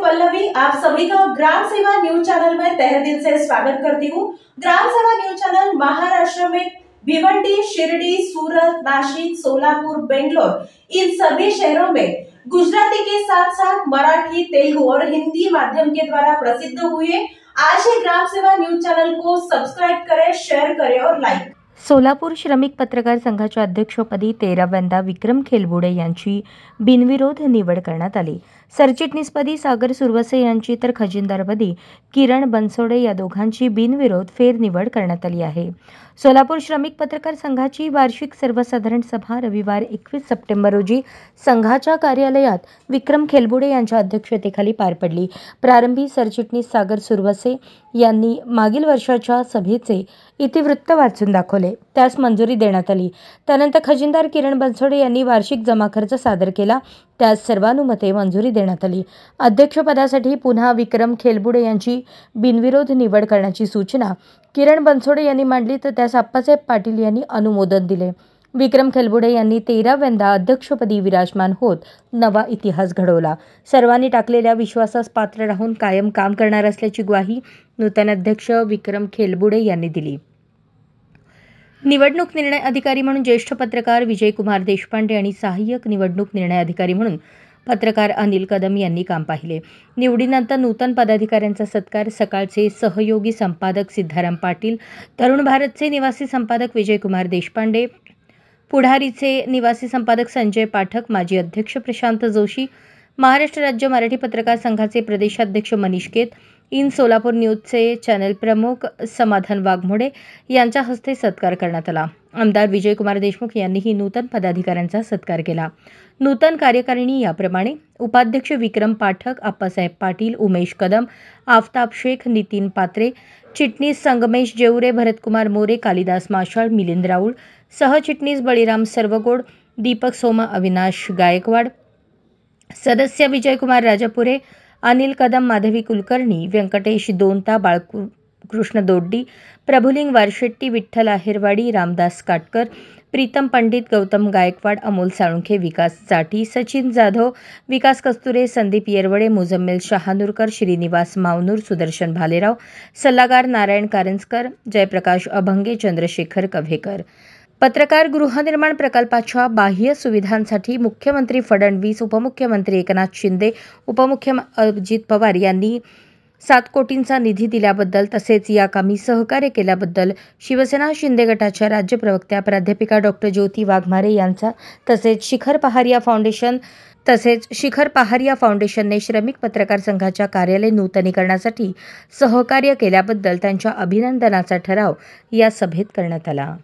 पल्लवी, आप सभी का ग्राम सेवा न्यूज चैनल में तहे दिल से स्वागत करती हूँ। ग्राम सेवा न्यूज चैनल महाराष्ट्र में भिवंडी, शिरडी, सूरत, नासिक, सोलापुर, बेंगलोर इन सभी शहरों में गुजराती के साथ साथ मराठी, तेलुगु और हिंदी माध्यम के द्वारा प्रसिद्ध हुए। आज ही ग्राम सेवा न्यूज चैनल को सब्सक्राइब करें, शेयर करें और लाइक। सोलापूर श्रमिक पत्रकार संघाच्या अध्यक्षपदी 13व्यांदा विक्रम खेलबुडे यांची बिनविरोध निवड करण्यात आली। सरचिटणीसपदी सागर सुरवसे यांची तर खजिनदारपदी किरण बनसोडे या दोघांची बिनविरोध फेरनिवड करण्यात आली आहे। सोलापूर श्रमिक पत्रकार संघाची वार्षिक सर्वसाधारण सभा रविवार 21 सप्टेंबर रोजी संघाच्या कार्यालयात विक्रम खेलबुडे यांच्या अध्यक्षतेखाली पार पडली। प्रारंभी सरचिटणीस सागर सुरवसे यांनी मागील वर्षाच्या सभेचे इतिवृत्त वाचून दाखवले, त्यास मंजुरी देण्यात आली। त्यानंतर खजिनदार किरण बनसोडे यांनी वार्षिक जमा खर्च सादर केला, त्यास सर्वानुमते मंजुरी देण्यात आली। अध्यक्षपदासाठी पुन्हा विक्रम खेलबुडे यांची बिनविरोध निवड करण्याची सूचना किरण बनसोडे यांनी मांडली, तर त्यास आप्पासाहेब पाटील यांनी अनुमोदन दिले। विक्रम खेलबुडे यांनी 13व्यांदा अध्यक्षपदी विराजमान होत नवा इतिहास घडवला। सर्वांनी टाकलेल्या विश्वासास पात्र राहून कायम काम करणार असल्याची ग्वाही नूतन अध्यक्ष विक्रम खेलबुडे यांनी दिली। निवडणूक निर्णय अधिकारी म्हणून ज्येष्ठ पत्रकार विजयकुमार देशपांडे आणि सहाय्यक निवडणूक निर्णय अधिकारी म्हणून पत्रकार अनिल कदम यांनी काम पाहिले। निवडीनंतर नूतन पदाधिकाऱ्यांचा सत्कार सकाळचे सहयोगी संपादक सिद्धाराम पाटील, तरुण भारतचे निवासी संपादक विजयकुमार देशपांडे, पुढारीचे निवासी संपादक संजय पाठक, माजी अध्यक्ष प्रशांत जोशी, महाराष्ट्र राज्य मराठी पत्रकार संघाचे प्रदेशाध्यक्ष मनीष केत, इन सोलापूर न्यूजचे चॅनल प्रमुख समाधान वाघमोडे यांच्या हस्ते सत्कार करण्यात आला। आमदार विजयकुमार देशमुख यांनीही नूतन पदाधिकाऱ्यांचा सत्कार केला। नूतन कार्यकारिणी याप्रमाणे: उपाध्यक्ष विक्रम पाठक, आप्पासाहेब पाटील, उमेश कदम, आफताब शेख, नितीन पात्रे, चिटणीस संगमेश जेवरे, भरतकुमार मोरे, कालिदास माशाळ, मिलिंद राऊळ, सहचिटणीस बळीराम सर्वगोड, दीपक सोमा, अविनाश गायकवाड, सदस्य विजयकुमार राजापुरे, अनिल कदम, माधवी कुलकर्णी, व्यंकटेश दोनता, बाळकृष्ण दोड्डी, प्रभुलिंग वारशेट्टी, विठ्ठल आहेरवाडी, रामदास काटकर, प्रीतम पंडित, गौतम गायकवाड, अमोल साळुंखे, विकास चाटी, सचिन जाधव, विकास कस्तुरे, संदीप येरवडे, मुजम्मिल शहानूरकर, श्रीनिवास मावनूर, सुदर्शन भालेराव, सल्लागार नारायण कारंजकर, जयप्रकाश अभंगे, चंद्रशेखर कव्हेकर। पत्रकार गृहनिर्माण प्रकल्पाच्या बाह्य सुविधांसाठी मुख्यमंत्री फडणवीस, उपमुख्यमंत्री एकनाथ शिंदे, उपमुख्यमंत्री अजित पवार यांनी 7 कोटींचा निधी दिल्याबद्दल तसेच या कामी सहकार्य केल्याबद्दल शिवसेना शिंदे गटाच्या राज्य प्रवक्त्या प्राध्यापिका डॉ. ज्योती वाघमारे यांचा तसेच शिखर पहारिया फाउंडेशनने श्रमिक पत्रकार संघाच्या कार्यालय नूतनीकरणासाठी सहकार्य केल्याबद्दल त्यांच्या अभिनंदनाचा ठराव या सभेत करण्यात आला।